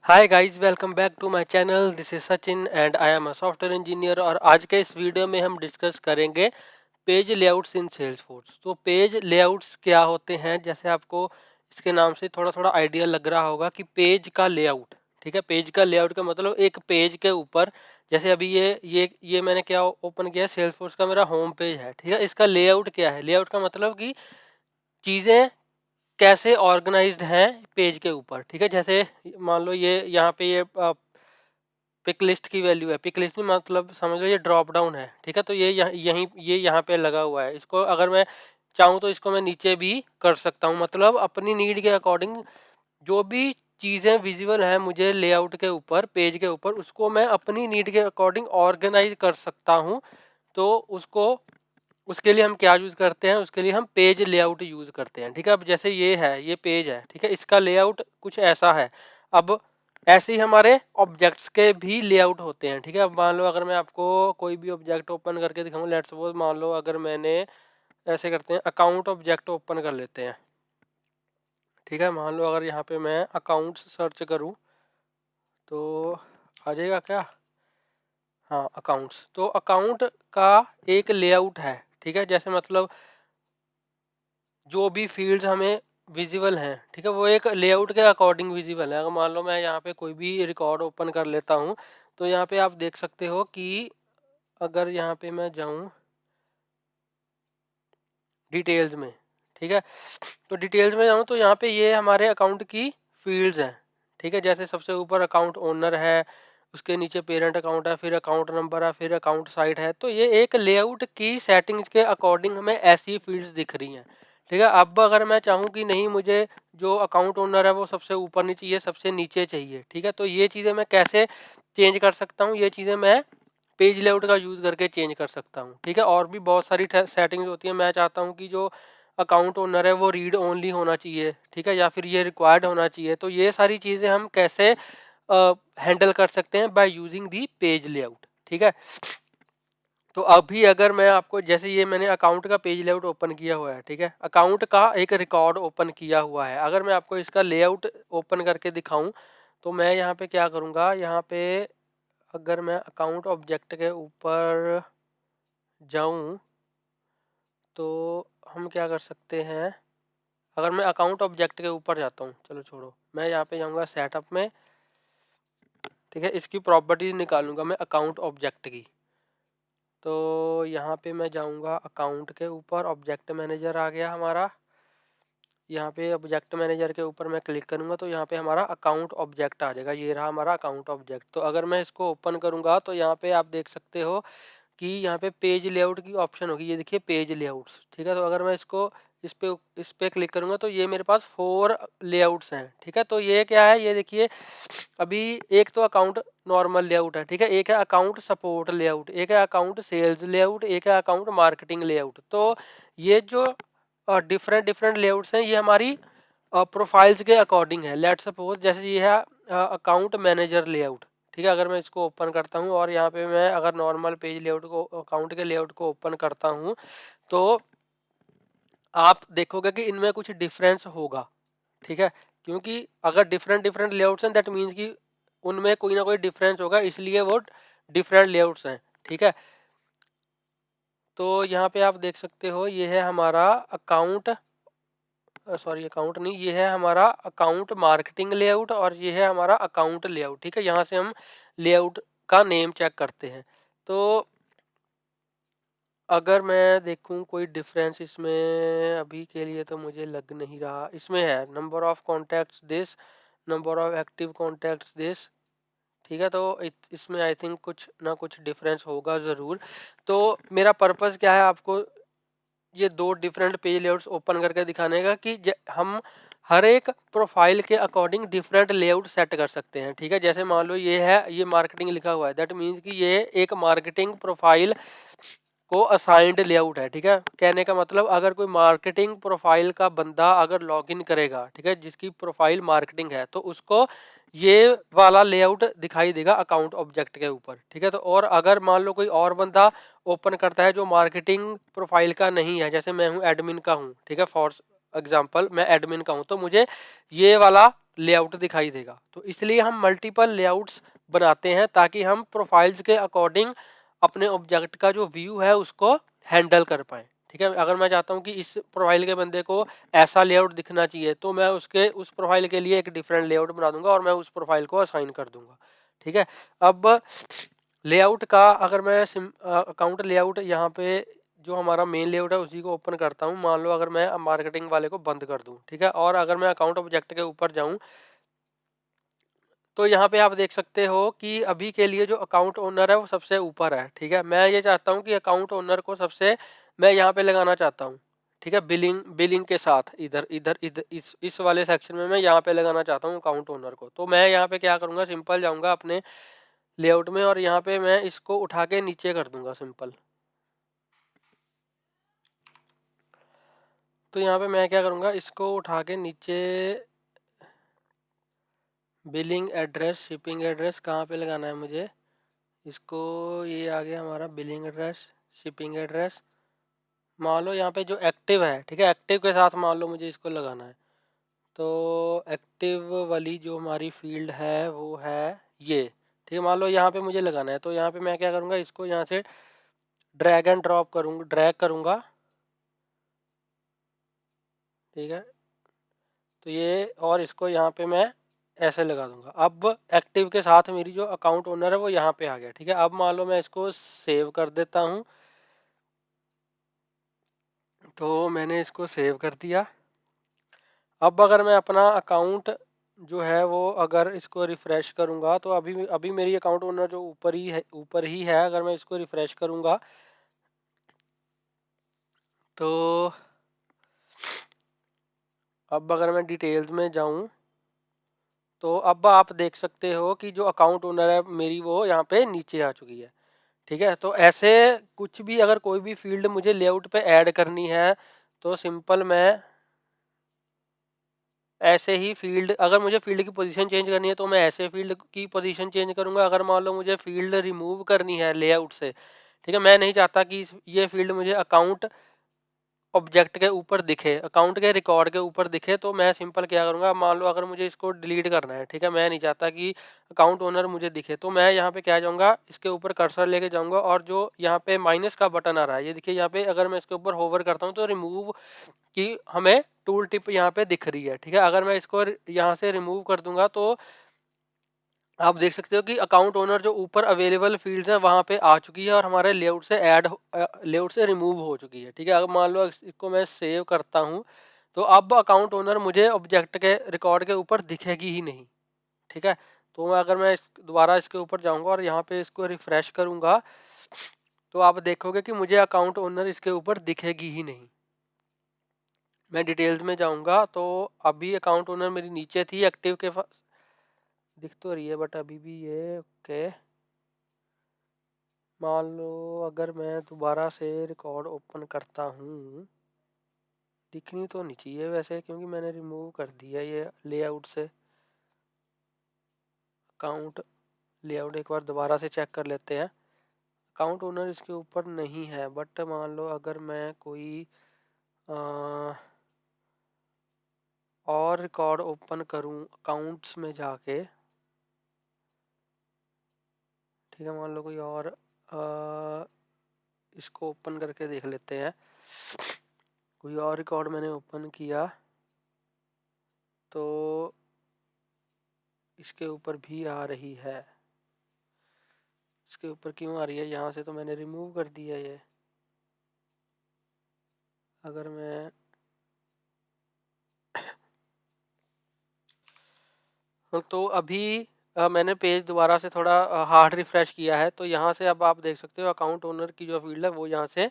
Hi guys, welcome back to my channel. This is Sachin and I am a software engineer. और आज के इस video में हम डिस्कस करेंगे पेज लेआउट्स इन सेल्सफोर्स। तो पेज लेआउट्स क्या होते हैं, जैसे आपको इसके नाम से थोड़ा थोड़ा आइडिया लग रहा होगा कि पेज का लेआउट। ठीक है, पेज का लेआउट का मतलब एक पेज के ऊपर, जैसे अभी ये मैंने क्या ओपन किया, सेल्सफोर्स का मेरा होम पेज है। ठीक है, इसका लेआउट क्या है? लेआउट का मतलब कि चीज़ें कैसे ऑर्गेनाइज्ड हैं पेज के ऊपर। ठीक है, जैसे मान लो ये यहाँ पे ये पिक लिस्ट की वैल्यू है। पिक लिस्ट मतलब समझ लो ये ड्रॉप डाउन है। ठीक है, तो ये यहाँ पे लगा हुआ है। इसको अगर मैं चाहूँ तो इसको मैं नीचे भी कर सकता हूँ। मतलब अपनी नीड के अकॉर्डिंग जो भी चीज़ें विजिबल हैं मुझे लेआउट के ऊपर, पेज के ऊपर, उसको मैं अपनी नीड के अकॉर्डिंग ऑर्गेनाइज कर सकता हूँ। तो उसको उसके लिए हम क्या यूज़ करते हैं? उसके लिए हम पेज लेआउट यूज़ करते हैं। ठीक है, अब जैसे ये है, ये पेज है। ठीक है, इसका लेआउट कुछ ऐसा है। अब ऐसे ही हमारे ऑब्जेक्ट्स के भी लेआउट होते हैं। ठीक है, अब मान लो अगर मैं आपको कोई भी ऑब्जेक्ट ओपन करके दिखाऊं, लेट्स सपोज मान लो अगर मैंने ऐसे करते हैं, अकाउंट ऑब्जेक्ट ओपन कर लेते हैं। ठीक है, मान लो अगर यहाँ पे मैं अकाउंट्स सर्च करूँ तो आ जाएगा क्या? हाँ, अकाउंट्स। तो अकाउंट का एक लेआउट है। ठीक है, जैसे मतलब जो भी फील्ड्स हमें विजिबल हैं, ठीक है, वो एक लेआउट के अकॉर्डिंग विजिबल है। अगर मान लो मैं यहाँ पे कोई भी रिकॉर्ड ओपन कर लेता हूँ, तो यहाँ पे आप देख सकते हो कि अगर यहाँ पे मैं जाऊँ डिटेल्स में, ठीक है, तो डिटेल्स में जाऊँ तो यहाँ पे ये हमारे अकाउंट की फील्ड्स हैं। ठीक है, जैसे सबसे ऊपर अकाउंट ओनर है, उसके नीचे पेरेंट अकाउंट है, फिर अकाउंट नंबर है, फिर अकाउंट साइट है। तो ये एक लेआउट की सेटिंग्स के अकॉर्डिंग हमें ऐसी फील्ड्स दिख रही हैं। ठीक है, अब अगर मैं चाहूँ कि नहीं, मुझे जो अकाउंट ओनर है वो सबसे ऊपर नहीं चाहिए, सबसे नीचे चाहिए। ठीक है, तो ये चीज़ें मैं कैसे चेंज कर सकता हूँ? ये चीज़ें मैं पेज लेआउट का यूज़ करके चेंज कर सकता हूँ। ठीक है, और भी बहुत सारी सेटिंग्स होती हैं। मैं चाहता हूँ कि जो अकाउंट ओनर है वो रीड ओनली होना चाहिए। ठीक है, या फिर ये रिक्वायर्ड होना चाहिए। तो ये सारी चीज़ें हम कैसे हैंडल कर सकते हैं? By using the page layout. ठीक है, तो अभी अगर मैं आपको, जैसे ये मैंने अकाउंट का पेज लेआउट ओपन किया हुआ है। ठीक है, अकाउंट का एक रिकॉर्ड ओपन किया हुआ है। अगर मैं आपको इसका लेआउट ओपन करके दिखाऊं तो मैं यहाँ पे क्या करूँगा, यहाँ पे अगर मैं अकाउंट ऑब्जेक्ट के ऊपर जाऊं तो हम क्या कर सकते हैं? अगर मैं अकाउंट ऑब्जेक्ट के ऊपर जाता हूं, चलो छोड़ो, मैं यहाँ पे जाऊंगा सेटअप में। ठीक है, इसकी प्रॉपर्टीज निकालूंगा मैं अकाउंट ऑब्जेक्ट की। तो यहाँ पे मैं जाऊंगा अकाउंट के ऊपर, ऑब्जेक्ट मैनेजर आ गया हमारा। यहाँ पे ऑब्जेक्ट मैनेजर के ऊपर मैं क्लिक करूंगा तो यहाँ पे हमारा अकाउंट ऑब्जेक्ट आ जाएगा। ये रहा हमारा अकाउंट ऑब्जेक्ट। तो अगर मैं इसको ओपन करूंगा तो यहाँ पे आप देख सकते हो कि यहाँ पे पेज लेआउट की ऑप्शन होगी। ये देखिए पेज लेआउट्स। ठीक है, तो अगर मैं इसको इस पे क्लिक करूंगा तो ये मेरे पास 4 लेआउट्स हैं। ठीक है, तो ये क्या है? ये देखिए, अभी एक तो अकाउंट नॉर्मल लेआउट है। ठीक है, एक है अकाउंट सपोर्ट लेआउट, एक है अकाउंट सेल्स लेआउट, एक है अकाउंट मार्केटिंग लेआउट। तो ये जो डिफरेंट डिफरेंट लेआउट्स हैं ये हमारी प्रोफाइल्स के अकॉर्डिंग है। लेट्स सपोज जैसे ये है अकाउंट मैनेजर लेआउट। ठीक है, अगर मैं इसको ओपन करता हूँ और यहाँ पे मैं अगर नॉर्मल पेज लेआउट को, अकाउंट के लेआउट को ओपन करता हूँ तो आप देखोगे कि इनमें कुछ डिफरेंस होगा। ठीक है, क्योंकि अगर डिफरेंट डिफरेंट लेआउट्स हैं दैट मीन्स कि उनमें कोई ना कोई डिफरेंस होगा, इसलिए वो डिफरेंट लेआउट्स हैं। ठीक है, तो यहाँ पे आप देख सकते हो ये है हमारा अकाउंट, सॉरी अकाउंट नहीं, ये है हमारा अकाउंट मार्केटिंग लेआउट और ये है हमारा अकाउंट लेआउट। ठीक है, यहाँ से हम लेआउट का नेम चेक करते हैं। तो अगर मैं देखूं कोई डिफरेंस इसमें अभी के लिए तो मुझे लग नहीं रहा। इसमें है number of contacts this, number of active contacts this. ठीक है, तो इसमें आई थिंक कुछ ना कुछ डिफरेंस होगा ज़रूर। तो मेरा पर्पस क्या है आपको ये दो डिफरेंट पेज लेआउट्स ओपन करके दिखाने का कि हम हर एक प्रोफाइल के अकॉर्डिंग डिफरेंट लेआउट सेट कर सकते हैं। ठीक है, जैसे मान लो ये है, ये मार्केटिंग लिखा हुआ है, दैट मीन्स कि ये एक मार्केटिंग प्रोफाइल को असाइंड लेआउट है। ठीक है, कहने का मतलब अगर कोई मार्केटिंग प्रोफाइल का बंदा अगर लॉगिन करेगा, ठीक है, जिसकी प्रोफाइल मार्केटिंग है, तो उसको ये वाला लेआउट दिखाई देगा अकाउंट ऑब्जेक्ट के ऊपर। ठीक है, तो और अगर मान लो कोई और बंदा ओपन करता है जो मार्केटिंग प्रोफाइल का नहीं है, जैसे मैं हूँ एडमिन का हूँ, ठीक है, फॉर एग्जांपल मैं एडमिन का हूँ तो मुझे ये वाला लेआउट दिखाई देगा। तो इसलिए हम मल्टीपल लेआउट्स बनाते हैं ताकि हम प्रोफाइल्स के अकॉर्डिंग अपने ऑब्जेक्ट का जो व्यू है उसको हैंडल कर पाए। ठीक है, अगर मैं चाहता हूँ कि इस प्रोफाइल के बंदे को ऐसा लेआउट दिखना चाहिए तो मैं उसके उस प्रोफाइल के लिए एक डिफरेंट लेआउट बना दूंगा और मैं उस प्रोफाइल को असाइन कर दूंगा। ठीक है, अब लेआउट का अगर मैं अकाउंट लेआउट यहाँ पे जो हमारा मेन लेआउट है उसी को ओपन करता हूँ। मान लो अगर मैं मार्केटिंग वाले को बंद कर दूँ, ठीक है, और अगर मैं अकाउंट ऑब्जेक्ट के ऊपर जाऊँ तो यहाँ पे आप देख सकते हो कि अभी के लिए जो अकाउंट ओनर है वो सबसे ऊपर है। ठीक है, मैं ये चाहता हूँ कि अकाउंट ओनर को सबसे मैं यहाँ पे लगाना चाहता हूँ। ठीक है, बिलिंग बिलिंग के साथ इधर इधर इधर इस वाले सेक्शन में मैं यहाँ पे लगाना चाहता हूँ अकाउंट ओनर को। तो मैं यहाँ पे क्या करूँगा, सिंपल जाऊँगा अपने लेआउट में और यहाँ पे मैं इसको उठा के नीचे कर दूंगा सिंपल। तो यहाँ पे मैं क्या करूँगा, इसको उठा के नीचे बिलिंग एड्रेस शिपिंग एड्रेस कहाँ पे लगाना है मुझे इसको, ये आ गया हमारा बिलिंग एड्रेस शिपिंग एड्रेस। मान लो यहाँ पे जो एक्टिव है, ठीक है, एक्टिव के साथ मान लो मुझे इसको लगाना है। तो एक्टिव वाली जो हमारी फील्ड है वो है ये। ठीक है, मान लो यहाँ पे मुझे लगाना है तो यहाँ पे मैं क्या करूँगा, इसको यहाँ से ड्रैग एंड ड्रॉप करूँगा, ड्रैग करूँगा। ठीक है, तो ये और इसको यहाँ पे मैं ऐसे लगा दूंगा। अब एक्टिव के साथ मेरी जो अकाउंट ओनर है वो यहाँ पे आ गया। ठीक है, अब मान लो मैं इसको सेव कर देता हूँ। तो मैंने इसको सेव कर दिया। अब अगर मैं अपना अकाउंट जो है वो अगर इसको रिफ़्रेश करूँगा तो अभी अभी मेरी अकाउंट ओनर जो ऊपर ही है। अगर मैं इसको रिफ़्रेश करूँगा तो अब अगर मैं डिटेल्स में जाऊँ तो अब आप देख सकते हो कि जो अकाउंट ओनर है मेरी वो यहाँ पे नीचे आ चुकी है। ठीक है, तो ऐसे कुछ भी अगर कोई भी फील्ड मुझे लेआउट पे ऐड करनी है तो सिंपल मैं ऐसे ही फील्ड, अगर मुझे फील्ड की पोजीशन चेंज करनी है तो मैं ऐसे फील्ड की पोजीशन चेंज करूंगा। अगर मान लो मुझे फील्ड रिमूव करनी है लेआउट से, ठीक है, मैं नहीं चाहता कि ये फील्ड मुझे अकाउंट ऑब्जेक्ट के ऊपर दिखे, अकाउंट के रिकॉर्ड के ऊपर दिखे, तो मैं सिंपल क्या करूंगा, मान लो अगर मुझे इसको डिलीट करना है, ठीक है, मैं नहीं चाहता कि अकाउंट ओनर मुझे दिखे, तो मैं यहाँ पे क्या जाऊंगा, इसके ऊपर कर्सर लेके जाऊंगा और जो यहाँ पे माइनस का बटन आ रहा है ये देखिए यहाँ पे, अगर मैं इसके ऊपर होवर करता हूँ तो रिमूव की हमें टूल टिप यहाँ पे दिख रही है। ठीक है, अगर मैं इसको यहाँ से रिमूव कर दूंगा तो आप देख सकते हो कि अकाउंट ओनर जो ऊपर अवेलेबल फील्ड्स हैं वहाँ पे आ चुकी है और हमारे लेआउट से रिमूव हो चुकी है। ठीक है, अगर मान लो इसको मैं सेव करता हूँ तो अब अकाउंट ओनर मुझे ऑब्जेक्ट के रिकॉर्ड के ऊपर दिखेगी ही नहीं। ठीक है, तो अगर मैं दोबारा इसके ऊपर जाऊँगा और यहाँ पे इसको रिफ़्रेश करूँगा तो आप देखोगे कि मुझे अकाउंट ओनर इसके ऊपर दिखेगी ही नहीं। मैं डिटेल्स में जाऊँगा तो अभी अकाउंट ओनर मेरी नीचे थी, एक्टिव के पास दिख तो रही है बट अभी भी ये ओके। मान लो अगर मैं दोबारा से रिकॉर्ड ओपन करता हूँ, दिखनी तो नहीं चाहिए वैसे क्योंकि मैंने रिमूव कर दिया ये लेआउट से। अकाउंट लेआउट एक बार दोबारा से चेक कर लेते हैं। अकाउंट ओनर इसके ऊपर नहीं है बट मान लो अगर मैं कोई और रिकॉर्ड ओपन करूँ अकाउंट्स में जाके, ठीक है, मान लो कोई और इसको ओपन करके देख लेते हैं। कोई और रिकॉर्ड मैंने ओपन किया तो इसके ऊपर भी आ रही है। इसके ऊपर क्यों आ रही है, यहाँ से तो मैंने रिमूव कर दिया ये। अगर मैं तो अभी मैंने पेज दोबारा से थोड़ा हार्ड रिफ्रेश किया है तो यहाँ से अब आप देख सकते हो अकाउंट ओनर की जो फील्ड है वो यहाँ से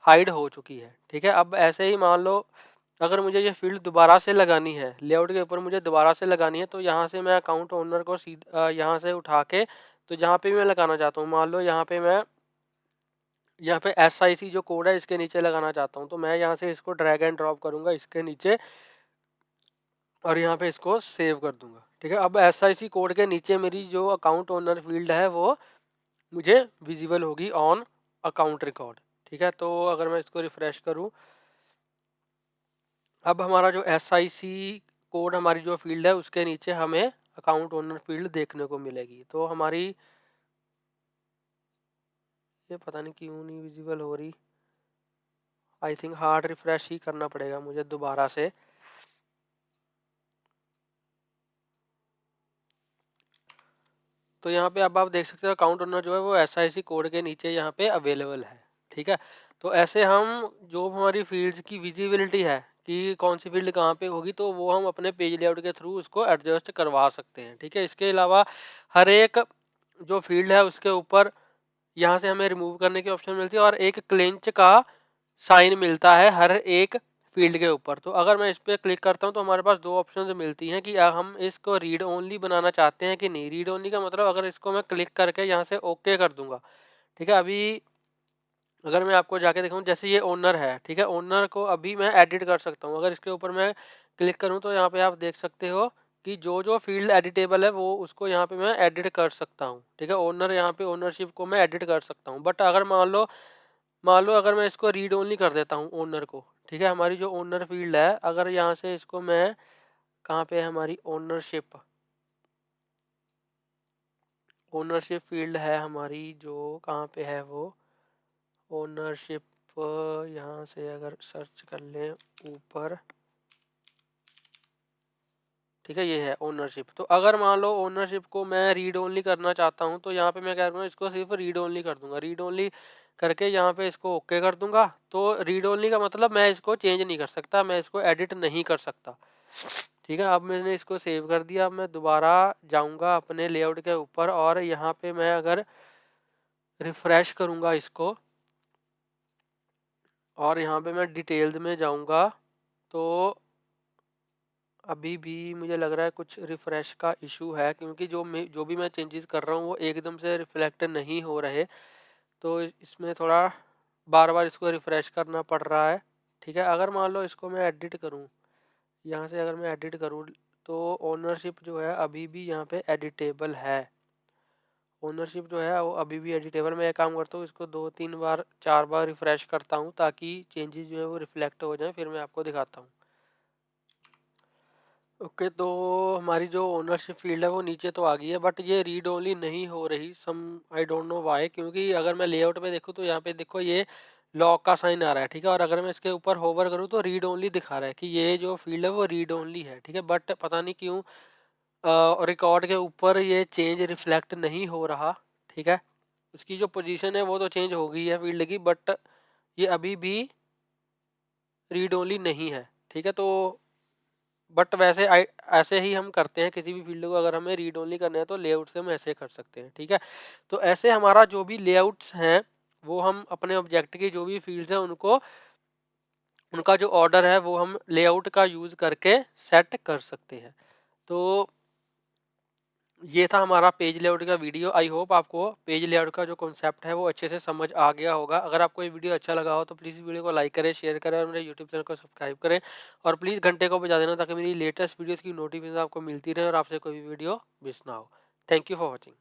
हाइड हो चुकी है। ठीक है, अब ऐसे ही मान लो अगर मुझे ये फील्ड दोबारा से लगानी है, लेआउट के ऊपर मुझे दोबारा से लगानी है, तो यहाँ से मैं अकाउंट ओनर को सीधा यहाँ से उठा के तो जहाँ पे भी मैं लगाना चाहता हूँ, मान लो यहाँ पे मैं यहाँ पे SIC जो कोड है इसके नीचे लगाना चाहता हूँ, तो मैं यहाँ से इसको ड्रैग एंड ड्रॉप करूँगा इसके नीचे और यहाँ पे इसको सेव कर दूंगा। ठीक है, अब SIC कोड के नीचे मेरी जो अकाउंट ओनर फील्ड है वो मुझे विजिबल होगी ऑन अकाउंट रिकॉर्ड। ठीक है, तो अगर मैं इसको रिफ्रेश करूँ अब हमारा जो SIC कोड हमारी जो फील्ड है उसके नीचे हमें अकाउंट ओनर फील्ड देखने को मिलेगी। तो हमारी ये पता नहीं क्यों नहीं विजिबल हो रही, आई थिंक हार्ड रिफ्रेश ही करना पड़ेगा मुझे दोबारा से। तो यहाँ पे अब आप देख सकते हो अकाउंट ओनर जो है वो SIC कोड के नीचे यहाँ पे अवेलेबल है। ठीक है, तो ऐसे हम जो हमारी फील्ड्स की विजिबिलिटी है कि कौन सी फील्ड कहाँ पे होगी, तो वो हम अपने पेज लेआउट के थ्रू उसको एडजस्ट करवा सकते हैं। ठीक है, इसके अलावा हर एक जो फील्ड है उसके ऊपर यहाँ से हमें रिमूव करने की ऑप्शन मिलती है और एक क्लेंच का साइन मिलता है हर एक फील्ड के ऊपर। तो अगर मैं इस पर क्लिक करता हूँ तो हमारे पास दो ऑप्शन मिलती हैं कि हम इसको रीड ओनली बनाना चाहते हैं कि नहीं। रीड ओनली का मतलब अगर इसको मैं क्लिक करके यहाँ से ओके कर दूंगा, ठीक है, अभी अगर मैं आपको जाके दिखाऊं, जैसे ये ओनर है, ठीक है, ओनर को अभी मैं एडिट कर सकता हूँ। अगर इसके ऊपर मैं क्लिक करूँ तो यहाँ पे आप देख सकते हो कि जो जो फील्ड एडिटेबल है वो उसको यहाँ पे मैं एडिट कर सकता हूँ। ठीक है, ओनर यहाँ पे ओनरशिप को मैं एडिट कर सकता हूँ। बट अगर मान लो अगर मैं इसको रीड ओनली कर देता हूँ ओनर को, ठीक है, हमारी जो ओनर फील्ड है, अगर यहाँ से इसको मैं, कहाँ पे है हमारी ओनरशिप फील्ड है हमारी, जो कहाँ पे है वो ओनरशिप, यहाँ से अगर सर्च कर लें ऊपर, ठीक है, ये है ओनरशिप। तो अगर मान लो ओनरशिप को मैं रीड ओनली करना चाहता हूँ तो यहाँ पे मैं क्या करूँगा, इसको सिर्फ रीड ओनली कर दूंगा। रीड ओनली करके यहाँ पे इसको ओके कर दूंगा। तो रीड ओनली का मतलब मैं इसको चेंज नहीं कर सकता, मैं इसको एडिट नहीं कर सकता। ठीक है, अब मैंने इसको सेव कर दिया। अब मैं दोबारा जाऊंगा अपने लेआउट के ऊपर और यहाँ पे मैं अगर रिफ्रेश करूँगा इसको और यहाँ पे मैं डिटेल्स में जाऊँगा तो अभी भी मुझे लग रहा है कुछ रिफ़्रेश का इशू है, क्योंकि जो भी मैं चेंजेस कर रहा हूँ वो एकदम से रिफ्लेक्ट नहीं हो रहे। तो इसमें थोड़ा बार बार इसको रिफ़्रेश करना पड़ रहा है। ठीक है, अगर मान लो इसको मैं एडिट करूँ, यहाँ से अगर मैं एडिट करूँ तो ओनरशिप जो है अभी भी यहाँ पे एडिटेबल है। ओनरशिप जो है वो अभी भी एडिटेबल। मैं एक काम करता हूँ, इसको 2-3 बार 4 बार रिफ़्रेश करता हूँ ताकि चेंजेस जो है वो रिफ्लेक्ट हो जाए, फिर मैं आपको दिखाता हूँ। ओके, तो हमारी जो ओनरशिप फील्ड है वो नीचे तो आ गई है, बट ये रीड ओनली नहीं हो रही, सम आई डोंट नो व्हाई। क्योंकि अगर मैं लेआउट पे देखूँ तो यहाँ पे देखो ये लॉक का साइन आ रहा है, ठीक है, और अगर मैं इसके ऊपर होवर करूँ तो रीड ओनली दिखा रहा है कि ये जो फील्ड है वो रीड ओनली है। ठीक है, बट पता नहीं क्यों रिकॉर्ड के ऊपर ये चेंज रिफ्लेक्ट नहीं हो रहा। ठीक है, उसकी जो पोजीशन है वो तो चेंज हो गई है फील्ड की, बट ये अभी भी रीड ओनली नहीं है। ठीक है, तो बट वैसे ऐसे ही हम करते हैं किसी भी फील्ड को। अगर हमें रीड ओनली करना है तो लेआउट से हम ऐसे कर सकते हैं। ठीक है, तो ऐसे हमारा जो भी लेआउट्स हैं वो हम अपने ऑब्जेक्ट की जो भी फील्ड्स हैं उनको, उनका जो ऑर्डर है वो हम लेआउट का यूज़ करके सेट कर सकते हैं। तो ये था हमारा पेज लेआउट का वीडियो। आई होप आपको पेज लेआउट का जो कॉन्सेप्ट है वो अच्छे से समझ आ गया होगा। अगर आपको ये वीडियो अच्छा लगा हो तो प्लीज़ इस वीडियो को लाइक करें, शेयर करें और मेरे यूट्यूब चैनल को सब्सक्राइब करें और प्लीज़ घंटे को बजा देना ताकि मेरी लेटेस्ट वीडियोज़ की नोटिफिकेशन आपको मिलती रहे और आपसे कोई भी वीडियो मिस ना हो। Thank you for watching.